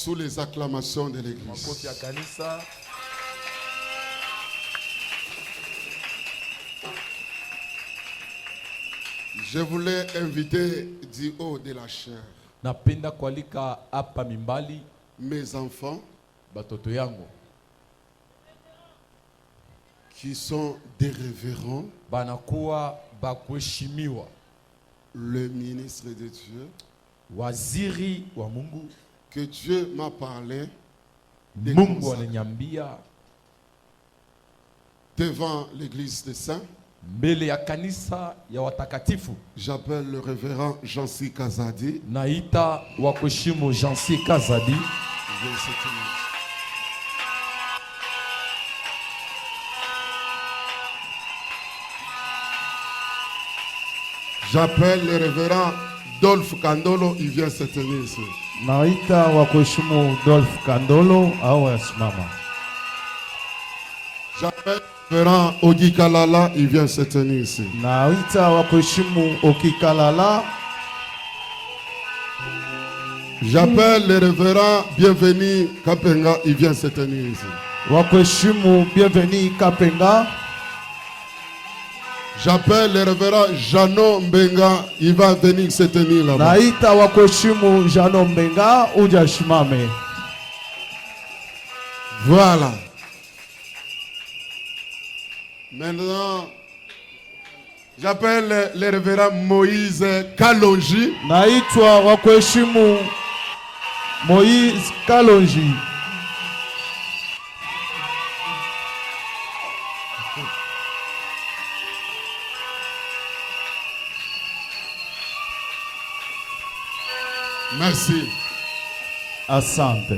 sous les acclamations de l'église. Makofi ya kanisa. Je voulais inviter du haut de la chair Napenda kualika hapa mimbali mes enfants batoto yangu qui sont des révérends, banakuwa bakuheshimiwa, le ministre de Dieu, waziri wa Mungu. que Dieu m'a parlé de Mungu consacrer ananiambia devant l'église des saints. mbele ya kanisa ya watakatifu. J'appelle le révérend Jansi Kazadi. Naita wa kuheshimu Jansi Kazadi. Viens se tenir. J'appelle le révérend Dolph Kandolo, il vient se tenir ici. Naita wa kuheshimu Dolph Kandolo au asimama. J'appelle le révérend Ogi Kalala, il vient se tenir ici. Naita wa kuheshimu Okikalala. J'appelle le révérend Bienvenu Kapenga, il vient se tenir ici. Wa kuheshimu Bienvenu Kapenga. J'appelle le révérend Jano Mbenga, il va venir se tenir là-bas. Naita wa kuheshimu Jano Mbenga uja shimame. Voilà. Maintenant, j'appelle le révérend Moïse Kalonji. Naitwa wa kuheshimu Moïse Kalonji. Merci. Asante.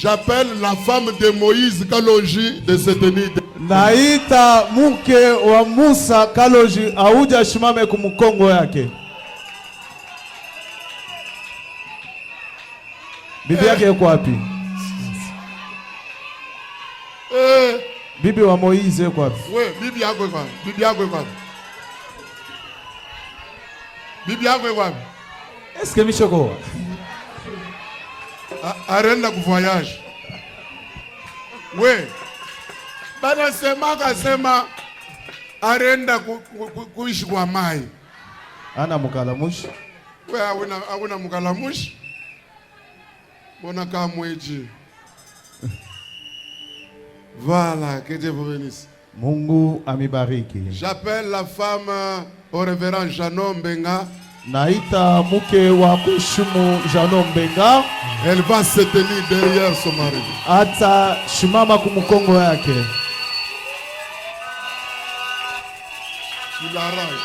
J'appelle la femme de Moïse Kalonji de se tenir. Naita mke wa Musa Kalonji auja shimame kumukongo yake. Bibi yake yuko wapi? Bibi wa Moize yuko wapi? Oui, bibi yako yuko wapi? Bibi yako yuko wapi? Bibi yako yuko wapi? Est-ce que Michoko? Arenda ku voyage. Oui. Bana sema arenda kuishi kwa mai. Ana mukalamushi. We awuna mukalamushi. Bona kama mweji. Voilà, que Dieu vous bénisse. Mungu amibariki. J'appelle la femme au révérend Jano Mbenga. Naita mke wa kuheshimu Jano Mbenga. Elle va se tenir derrière son mari. Ata shimama kumukongo yake. Tu l'arranges.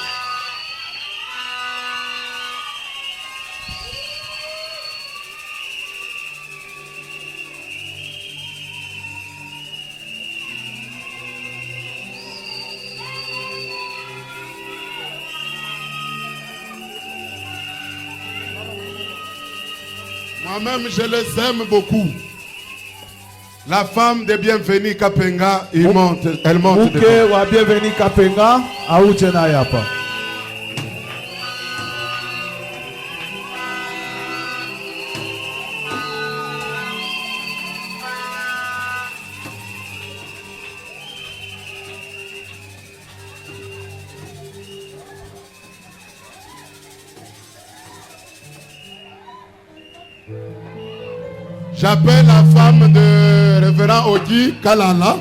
Moi-même, je les aime beaucoup. La femme de Bienvenu Kapenga, elle monte. Mke wa Bienvenu Kapenga auje naye hapa. J'appelle la femme de révérend Ogi Kalala.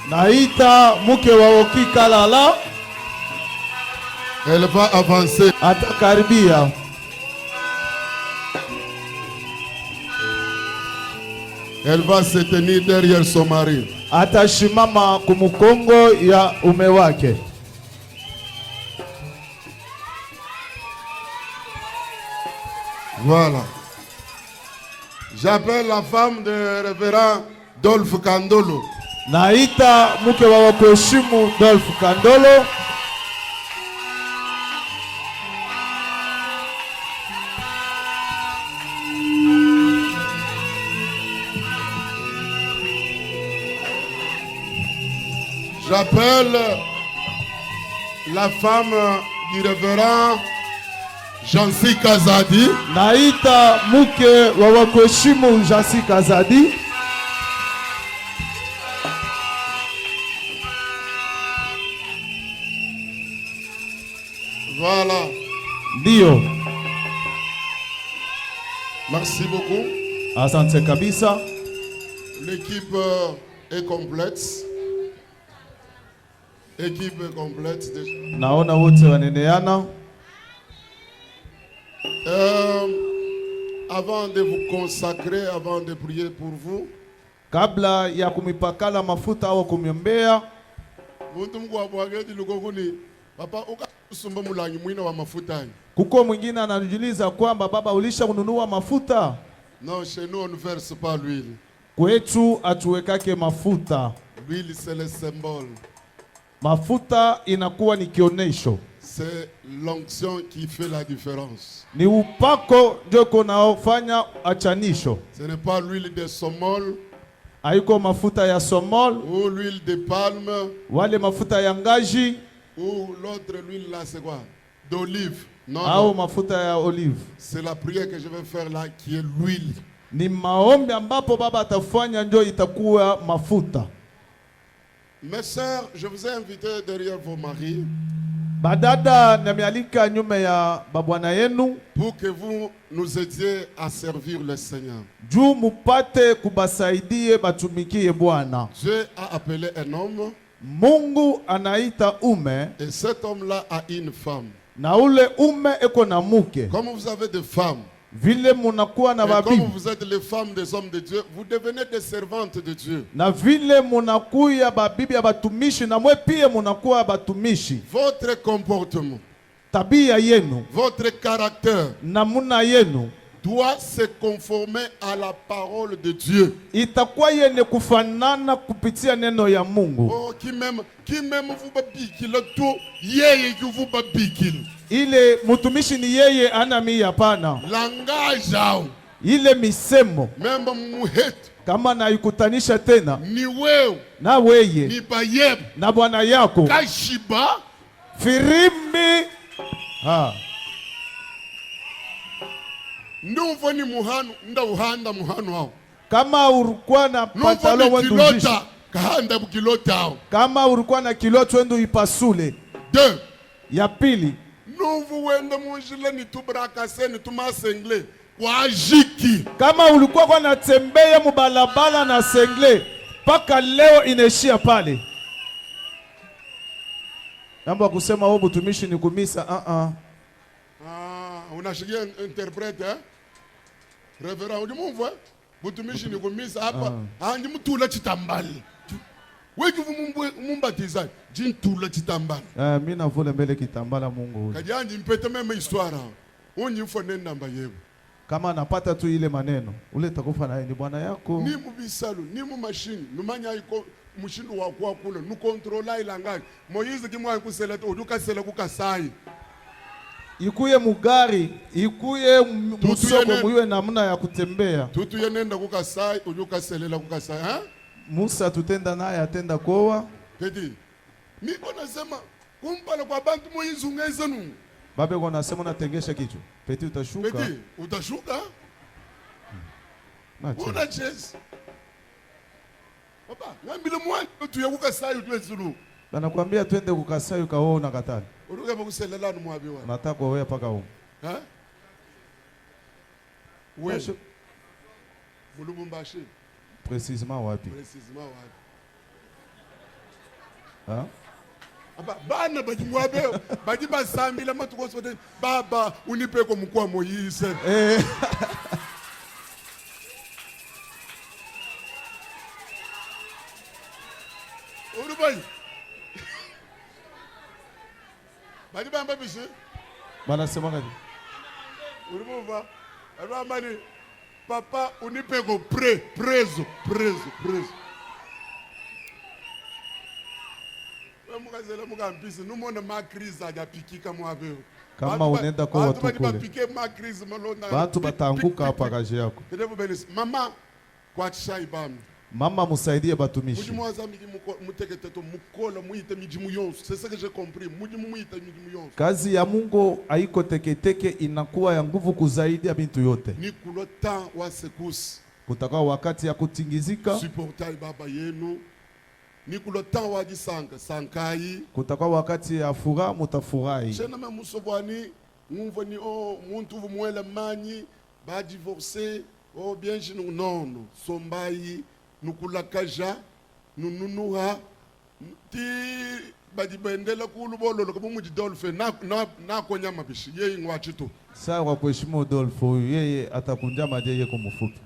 Naita mke wa Oki Kalala. Elle va avancer. Atakaribia. Elle va se tenir derrière son mari. Atashimama kumukongo ya ume wake. Voilà. J'appelle la femme de révérend Dolph Kandolo. Naita mke wa kuheshimu Dolph Kandolo. J'appelle la femme du révérend Jansi Kazadi. Naita mke wa wakuheshimu Jansi Kazadi. Voilà. Ndio. Merci beaucoup. Asante kabisa. L'équipe est complète. Équipe est complète déjà. Naona wote waneneana. Avant de vous consacrer, avant de prier pour vous, Kabla ya kumipakala mafuta au kumiombea, muntu mkuu abwageti lukokuni papa ukasumba mulangi mwina wa mafuta. kuko mwingine anajiuliza kwamba baba ulisha kununua mafuta. Non, chez nous on ne verse pas l'huile. Kwetu atuwekake mafuta. L'huile c'est le symbole. Mafuta inakuwa ni kionesho. C'est l'onction qui fait la différence. Ni upako ndio kunaofanya achanisho. Ce n'est pas l'huile de somol Haiko mafuta ya somol ou l'huile de palme wale mafuta ya ngaji ou l'autre l'huile là c'est quoi? D'olive. Non, au non. mafuta ya olive. C'est la prière que je vais faire là qui est l'huile. Ni maombi ambapo baba atafanya ndio itakuwa mafuta. Mes sœurs, je vous ai invité derrière vos maris Badada namialika nyuma ya babwana yenu pour que vous nous aidiez à servir le Seigneur. juu mupate kubasaidie batumikie Bwana. Dieu a appelé un homme Mungu anaita ume et cet homme-là a une femme. na ule ume eko na muke. Comme vous avez des femmes, Vile munakuwa na et comme babibi vous êtes les femmes des hommes de Dieu, vous devenez des servantes de Dieu. na vile munakuya babibi ya batumishi na mwe pia munakuwa batumishi. Votre comportement, Tabia yenu votre caractère namuna yenu doit se conformer à la parole de Dieu. itakuwa yene kufanana kupitia neno ya Mungu. Oh, qui même vous babikile tout, yeye qui vous babikile. Ile mutumishi ni yeye ana mia hapana. Langage ao, Ile misemo même muhet, kama naikutanisha tena ni wewe, na weye ni bayeb, na bwana yako kashiba, firimbi ndumvo ni muhanu, nda uhanda muhanu ao. kama ulikuwa na pantalo Ndumvo ni wendu kilota, ujisha. kahanda bukilota ao. Kama ulikuwa na kiloti wendu ipasule. Deux, Ya pili, nuvu wende munjile ni tubrakase ni tumasengle, kwa jiki. kama ulikuwa kwa natembea mubalabala na sengle paka leo inaishia pale. Namba kusema wewe mtumishi ni kumisa Unashikia interprete Reverend udimumva butumishi ni kumisa hapa anji mutula chitambali. Wewe mumbatiza jintula chitambali. mimi navule mbele kitambala Mungu. Kadi anji mpete meme histoire. Unyi mfone namba yebo. Kama napata tu ile maneno, ule takufa naye ni bwana yako. Ni mubisalu, ni mu machine, numanya iko mushindu wa kwa kule, nu controla ilangani. Moyize kimwa kuseleta udukasela kukasai. Ikuye mugari, ikuye musoko, yene- muiwe namna ya kutembea. Tutu yenenda kukasai, udukaselela kukasai, ha? Musa tutenda naye atenda kowa. Kedi. Niko nasema kumpala kwa bantu moyize ungeze nu. Babe kwa nasema unatengesha kichwa. Peti utashuka. Kedi, utashuka? Una chesi. Baba, ngambile mwana tu ya kukasai utwezulu. Banakwambia twende kukasayo kaona katali. Uruka bakuselela nu mwabiwa. Nataka wewe paka huko. Ha? Wewe Mulubumbashi. precisement wapi? Précisément wapi? Ha? Aba bana bajimwabe bajiba sambila matuko sote baba unipe kwa mkuu wa Moise. Urubai. Bajiba mbabishi. Bana sema ngapi? Urubuva. Arambani papa unipe kwa prezo. Mukazela mukampisi numona makrizi ajapikika mwaveo. Kama unaenda kwa watu kule. Bapike makrizi malonda. Watu batanguka hapa kazi yako. Mama kwa chai bami. Mama musaidie batumishi. Mujimu wa zambi muteketeto mukola muite mijimu yonsu. C'est ce que j'ai compris. Mujimu muite mijimu yonsu. Kazi ya Mungu haiko teketeke, inakuwa ya nguvu kuzaidi ya bintu yote. Ni kulo temps wa sekusi. Kutakuwa wakati ya kutingizika. Supportai baba yenu. Ni kulo temps wa jisanka sankai. Kutakuwa wakati ya furaha, mutafurahi. Chena me musobwani ngumva ni muntu vumwela manyi ba divorcer bien jinu nono sombai nukulakaja nununuha ti badibendela kulubololo kama mujidolfe na konyama bishi yeye ngwachito Sawa kwa kuheshimu Adolfo, yeye atakunjama je yeko mfupi.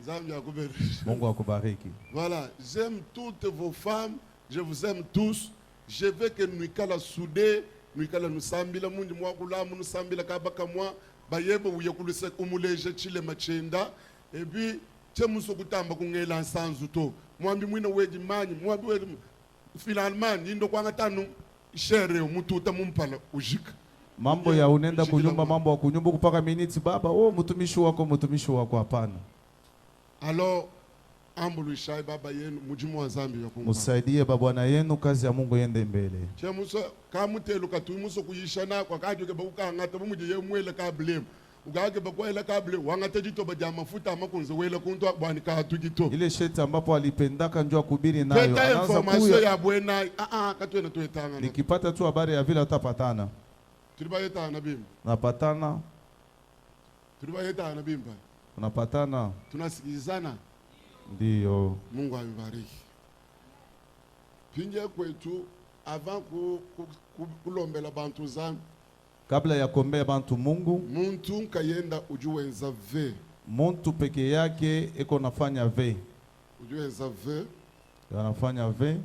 Zambia akubariki. Mungu akubariki. Voilà, j'aime toutes vos femmes, je vous aime tous. Je veux que nous kala soudés, nous kala nous sambila mundi mwa kulamu nous sambila kabaka mwa bayebo uyakulise umuleje chile machenda et puis chemuso kutamba kungela nsanzu to mwambi mwina wedi manyi mwambi wedi finalement nindo kwanga tanu shere mututa mumpala ujika Mambo ya unenda kunyumba, mambo ya kunyumba kupaka minutes baba, mtumishi wako hapana. Alors ambulishai baba yenu mujimu wa zambi ya kunga Musaidie bwana yenu, kazi ya Mungu yende mbele. chemuso kamutelu katumuso kuyishana kwa kajo ke bakuka ngata bumuje yemwele ka blame ugage bakwela ka blame wangata jito baja mafuta amakunze wela kuntu bwani ka tukito Ile sheti ambapo alipendaka njoo kubiri nayo Peta anaanza information kuya. ya bwena katwena tuetanga na Nikipata tu habari ya vile utapatana. tulibayeta na bimba Napatana, tulibayeta na bimba unapatana. tunasikilizana. Ndio. Mungu awabariki. Pinje kwetu avant kulombela bantu zangu Kabla ya kuombea bantu Mungu, muntu nkayenda ujuwenza ve muntu peke yake eko nafanya ve. ujuwenza ve Anafanya ve.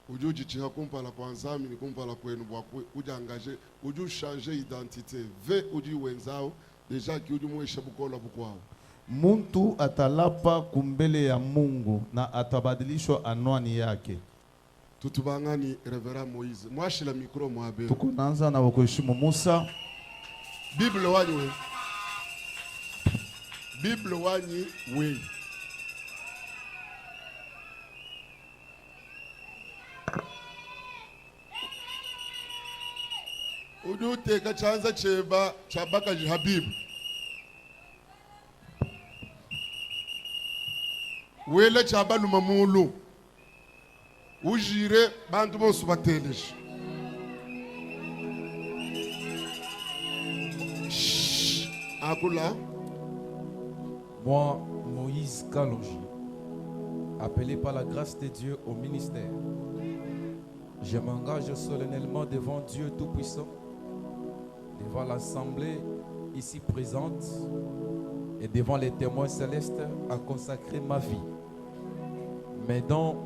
ujujichiha kumpala kwa nzami ni kumpala kwenu bwakwe ujangaje uju changer identité ve ujuwenzao deja ki ujumwesha bukola bukwao. Muntu atalapa kumbele ya Mungu na atabadilishwa anwani yake. Tutubangani Reverend Moise mwashila mikro mwabe Tuko naanza na kuheshimu Musa. Bible wanyi we Bible wanyi we uduteka chanza cheba chabaka Habibu wele chabaluma mulu ujire bantu bose bateleje akula. Moi, Moïse Kalonji, appelé par la grâce de Dieu au ministère, je m'engage solennellement devant Dieu Tout-Puissant, devant l'Assemblée ici présente et devant les témoins célestes à consacrer ma vie, mes dons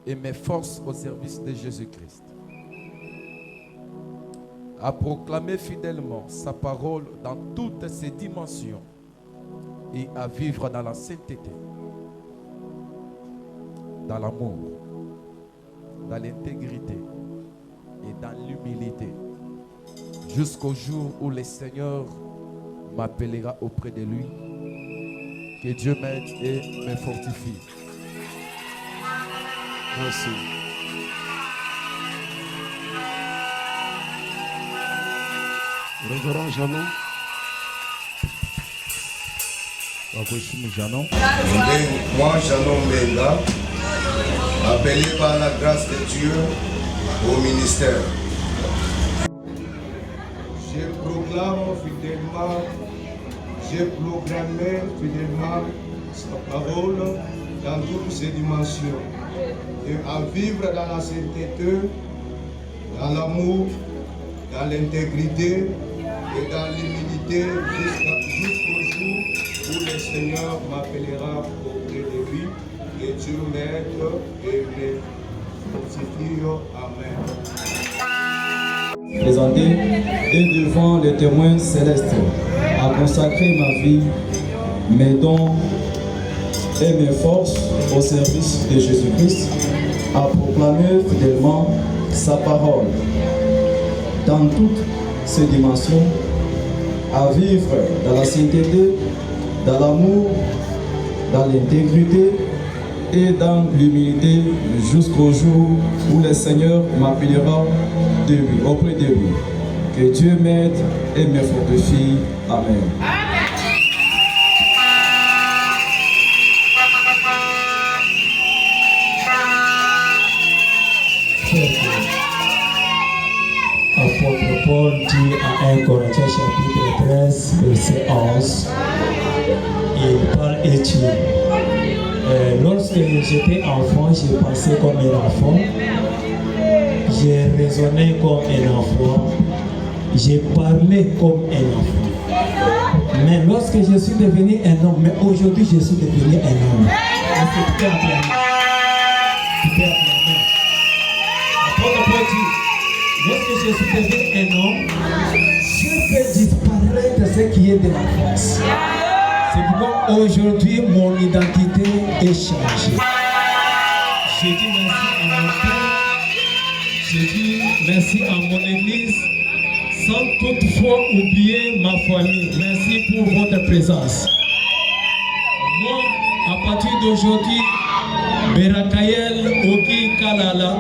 et mes forces au service de Jésus-Christ, à proclamer fidèlement sa parole dans toutes ses dimensions et à vivre dans la sainteté, dans l'amour, dans l'intégrité et dans l'humilité, jusqu'au jour où le Seigneur m'appellera auprès de lui. Que Dieu m'aide et me fortifie. Merci. Révérend Janon. Moi, Janon Benga, appelé par la grâce de Dieu au ministère. Je proclame fidèlement, j'ai proclamé fidèlement sa parole dans toutes ses dimensions et à vivre dans la sainteté, dans l'amour, dans l'intégrité et dans l'humilité jusqu'au jour où le Seigneur m'appellera auprès de lui. Que Dieu m'aide et me fortifie. Amen. Présenté et devant les témoins célestes, à consacrer ma vie, mes dons et mes forces au service de Jésus-Christ, à proclamer fidèlement sa parole dans toutes ses dimensions, à vivre dans la sainteté, dans l'amour, dans l'intégrité et dans l'humilité jusqu'au jour où le Seigneur m'appellera de lui, auprès de lui. Que Dieu m'aide et me fortifie. Amen. Apôtre Paul dit à 1 Corinthiens chapitre 13, verset 11, il parle et dit, lorsque j'étais enfant, j'ai pensé comme un enfant, j'ai raisonné comme un enfant, j'ai parlé comme un enfant. Mais lorsque je suis devenu un homme, mais aujourd'hui je suis devenu un homme. Est-ce que tu peux acclamer? Tu peux acclamer. Apôtre Paul dit, lorsque je suis devenu un homme, je fais disparaître ce qui est de l'enfance. C'est pourquoi aujourd'hui mon identité est changée. Je dis merci à mon Père, je dis merci à mon Église, sans toutefois oublier ma famille. Merci pour votre présence. Moi, à partir d'aujourd'hui, Berakael Oki Kalala,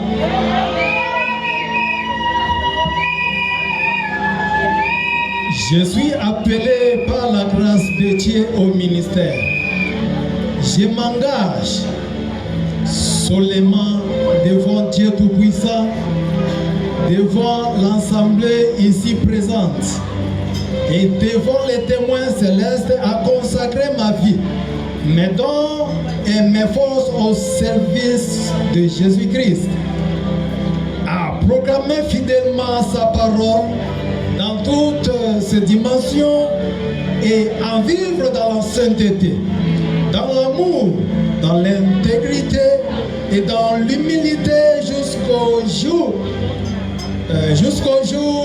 je suis appelé par la grâce de Dieu au ministère. Je m'engage solemnement devant Dieu Tout-Puissant, devant l'Assemblée ici présente et devant les témoins célestes à consacrer ma vie, mes dons et mes forces au service de Jésus-Christ, à proclamer fidèlement sa parole dans toutes ses dimensions et à vivre dans la sainteté, dans l'amour, dans l'intégrité et dans l'humilité jusqu'au jour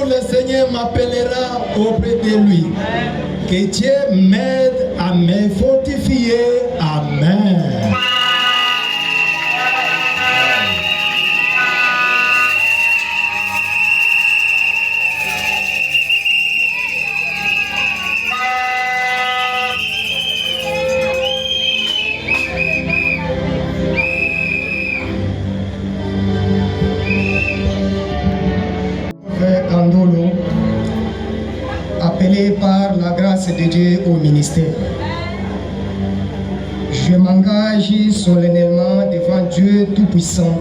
où le Seigneur m'appellera auprès de lui. Que Dieu m'aide à me fortifier. Amen. Appelé par la grâce de Dieu au ministère. Je m'engage solennellement devant Dieu Tout-Puissant,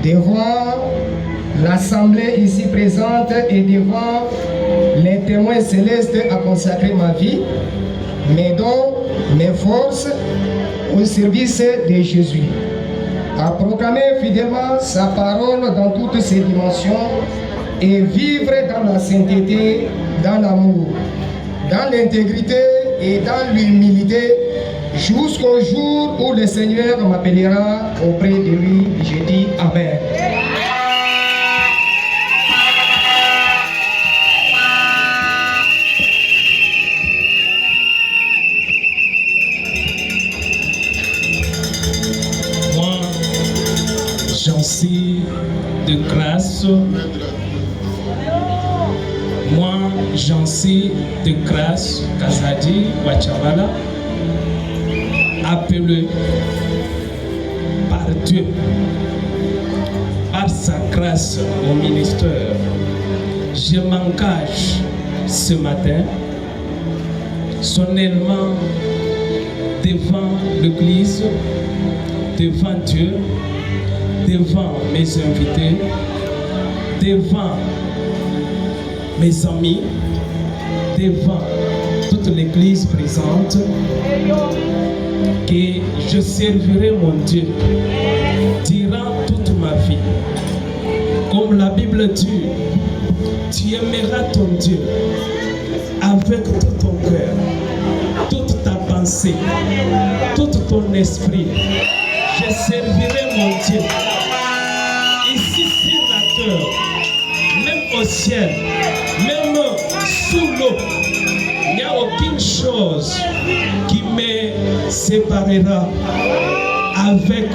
devant l'Assemblée ici présente et devant les témoins célestes à consacrer ma vie, mes dons, mes forces au service de Jésus, à proclamer fidèlement sa parole dans toutes ses dimensions et vivre dans la sainteté, dans l'amour, dans l'intégrité et dans l'humilité jusqu'au jour où le Seigneur m'appellera auprès de lui. Je dis Amen. Moi, j'en suis de grâce. Moi, j'en suis de grâce, Kazadi Wachabala, appelé par Dieu, par sa grâce au ministère. Je m'engage ce matin solennellement devant l'Église, devant Dieu, devant mes invités, devant mes amis, devant toute l'Église présente, que je servirai mon Dieu durant toute ma vie. Comme la Bible dit, tu aimeras ton Dieu avec tout ton cœur, toute ta pensée, tout ton esprit. Je servirai mon Dieu. Ici sur la terre, même au ciel, même sous l'eau, il n'y a aucune chose qui me séparera avec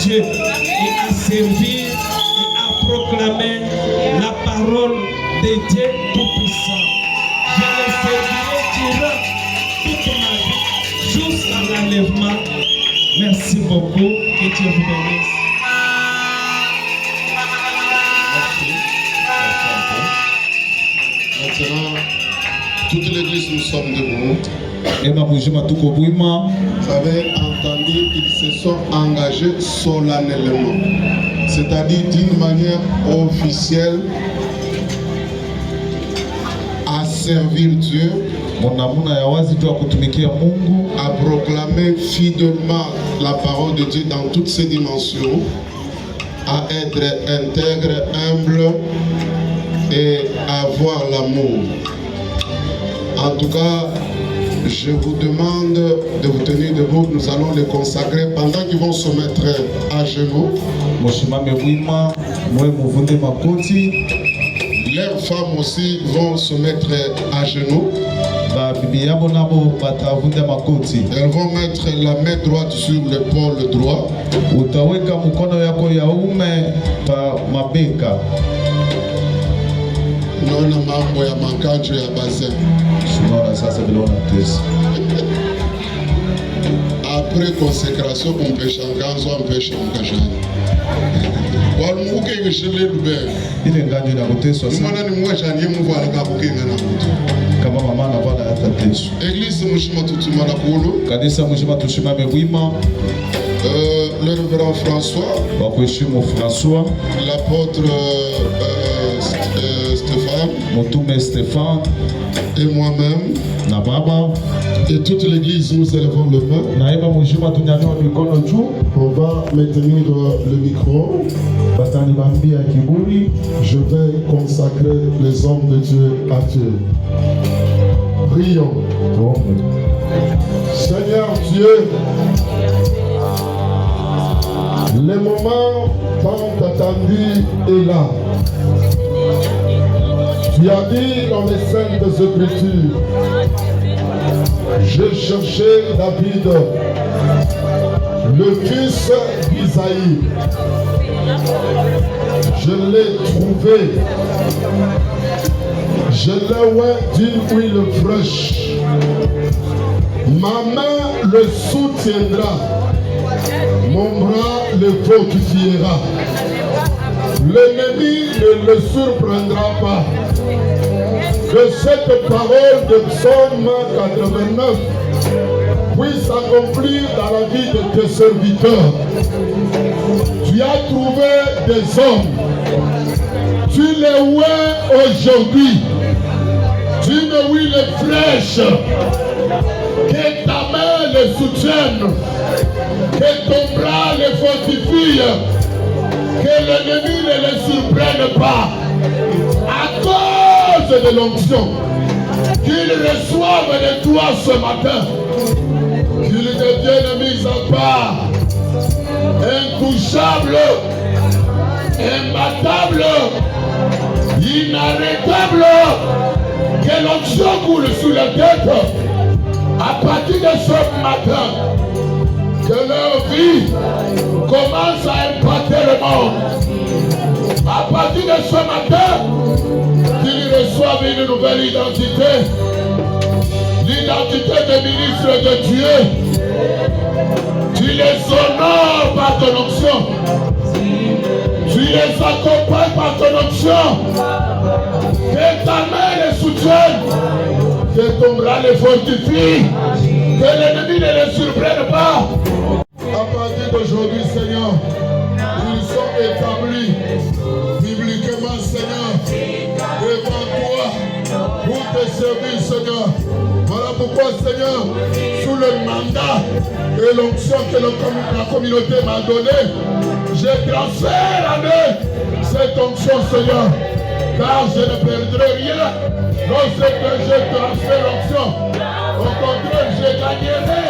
Dieu et à servir et à proclamer la parole de Dieu Tout-Puissant. Je le servirai durant toute ma vie jusqu'à l'enlèvement Merci beaucoup. Que Dieu vous bénisse. Maintenant, toute l'église, nous sommes debout. Vous Vous avez entendu, ils se sont engagés solennellement, c'est-à-dire d'une manière officielle à servir Dieu, à proclamer fidèlement la parole de Dieu dans toutes ses dimensions, à être intègre, humble et à avoir l'amour. En tout cas, je vous demande de vous tenir debout. Nous allons les consacrer pendant qu'ils vont se mettre à genoux. Leurs femmes aussi vont se mettre à genoux. Elles vont mettre la main droite sur l'épaule droite. Naona mambo ya makanjo ya bazin. Après consécration, on peut changanzo, on peut changajan. Walumuke ngishile lube. Ile nganjo na kuteswa sana. Mwana ni mwacha ndiye mvu alaka kukinga na mtu. Kama mama na bana yatateswa. Église mushima tutuma na kulu. Kanisa mushima tushimame bwima. Le révérend François. Bakuheshimu François. L'apôtre Stéphane. Mutume Stéphane. Et moi-même. Na baba. Et toute l'église, nous élevons le main. On va maintenir le micro. Je vais consacrer les hommes de Dieu à Dieu. Prions. Seigneur Dieu, le moment tant attendu est là. Tu as dit dans les Saintes Écritures, je cherchais David, le fils d'Isaïe. Je l'ai trouvé. Je l'ai oint d'une huile fraîche. Ma main le soutiendra. Mon bras le fortifiera. L'ennemi ne le surprendra pas. Que cette parole de Psaume 89 puisse s'accomplir dans la vie de tes serviteurs. Tu as trouvé des hommes. Tu les oins aujourd'hui. D'une huile fraîche. Que ta main les soutienne. Que ton bras les fortifie. Que l'ennemi ne les surprenne pas. À cause de l'onction qu'ils reçoivent de toi ce matin, qu'ils deviennent mis à part, intouchables, imbattables, inarrêtables, que l'onction coule sous la tête à partir de ce matin, que leur vie commence à impacter le monde. À partir de ce matin, qu'ils reçoivent une nouvelle identité, l'identité des ministres de Dieu. Tu les honores par ton onction. Tu les accompagnes par ton onction. Que ta main les soutienne. Que ton bras les fortifie. Que l'ennemi ne les surprenne pas. À partir d'aujourd'hui, Seigneur, ils sont établis bibliquement, Seigneur, devant toi, pour te servir, Seigneur. Voilà pourquoi, Seigneur, sous le mandat et l'onction que la communauté m'a donné, je transfère à eux cette onction, Seigneur, car je ne perdrai rien lorsque je transfère l'onction. Au contraire, je gagnerai.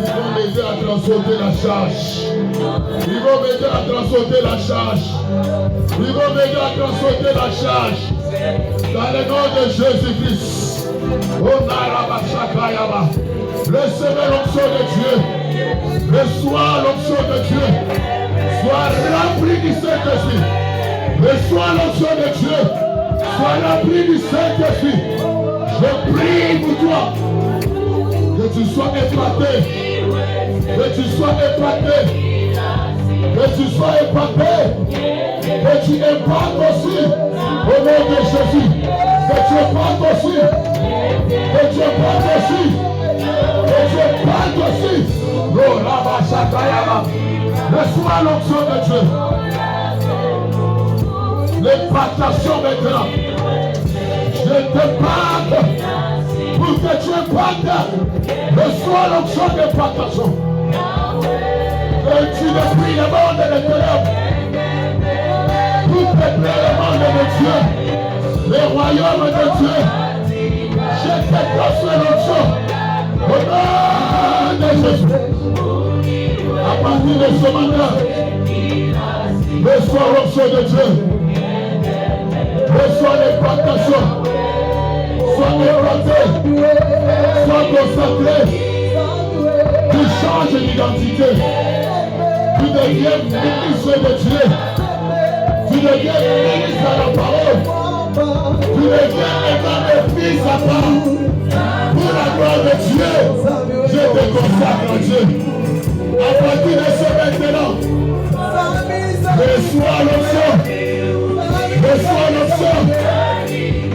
Ils vont m'aider à transporter la charge. Ils vont m'aider à transporter la charge. Ils vont m'aider à transporter la charge. Dans le nom de Jésus-Christ. Recevez l'onction de Dieu. Reçois l'onction de Dieu. Sois rempli du Saint-Esprit. Reçois l'onction de Dieu. Sois rempli du Saint-Esprit. Je prie pour toi. Que tu sois épaté. Que tu sois épaté. Que tu sois épaté. Que tu épates aussi. Au nom de Jésus. Que tu épates aussi. Que tu épates aussi. Que tu épates aussi. Reçois l'onction de Dieu. L'épatation maintenant. Je te parle pour que tu épates. Reçois l'onction d'épatation. Que tu détruis le monde de l'intérieur. Pour peupler le monde de Dieu. Le royaume de Dieu. Je te transmets l'onction. Au nom de Jésus. À partir de ce matin, reçois l'onction de Dieu. Reçois l'épatation. Sois épaté. Sois concentré. Tu changes d'identité. Tu deviens ministre de Dieu. Tu deviens ministre à la parole. Tu deviens un fils à part. Pour la gloire de Dieu, je te consacre à Dieu. À partir de ce maintenant, reçois l'onction. Reçois l'onction.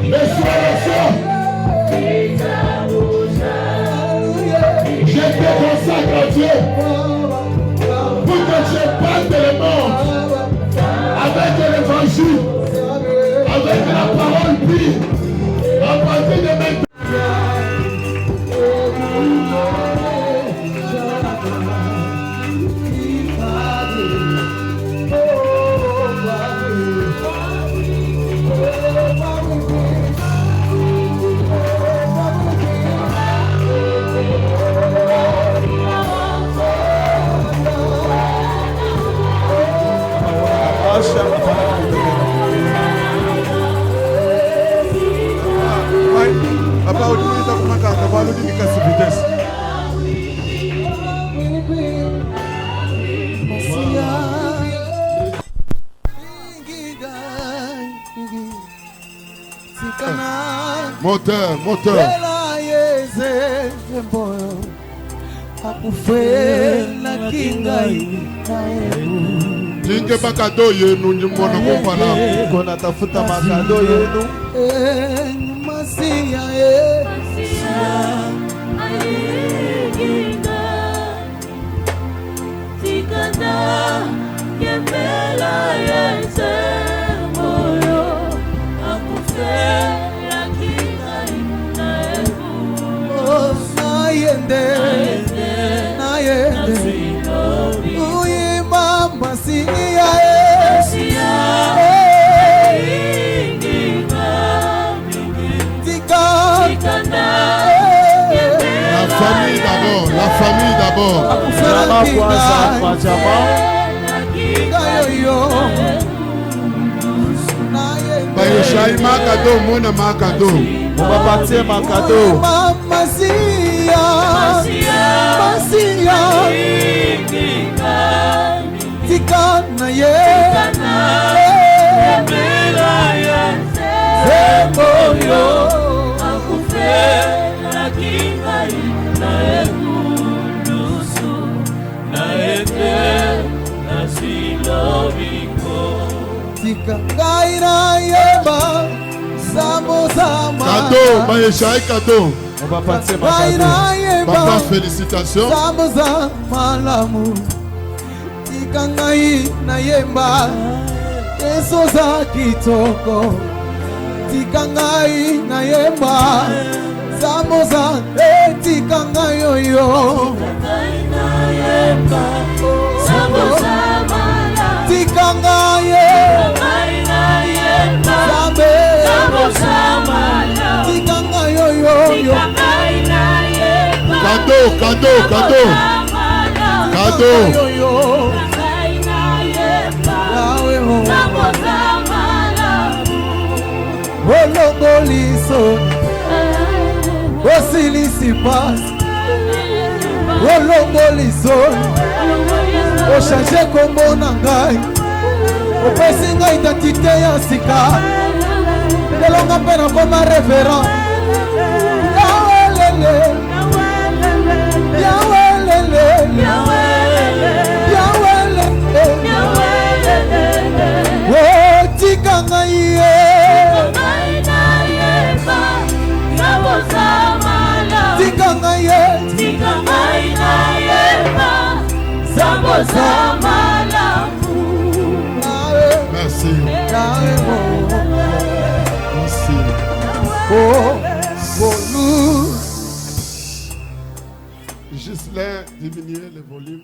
Reçois l'onction. Je te consacre à Dieu. Pour que tu épates le monde. Avec l'évangile. Avec la parole pure. À partir de maintenant. Moteur. Jinge makado yenu nyimona kupala. Kona tafuta makado yenu. La famille d'abord. Bayoshai makado mona makado. Mubapatie makado. Masia. Tikana ye. Zemboyo. Cadeau, Bayoshai cadeau. Papa, félicitations. Tikangai na yemba Esoza kitoko Tikangai na yemba Samoza tikangai yoyo Tikangai Tikangai yoyo Cadeau. Olongoliso Osilisipas Olongoliso Ochange kombo na ngai Opesi ngai identité ya sika Elonga mpe na koma révérend Yawelele Merci. Merci. Gislain, diminuez le volume.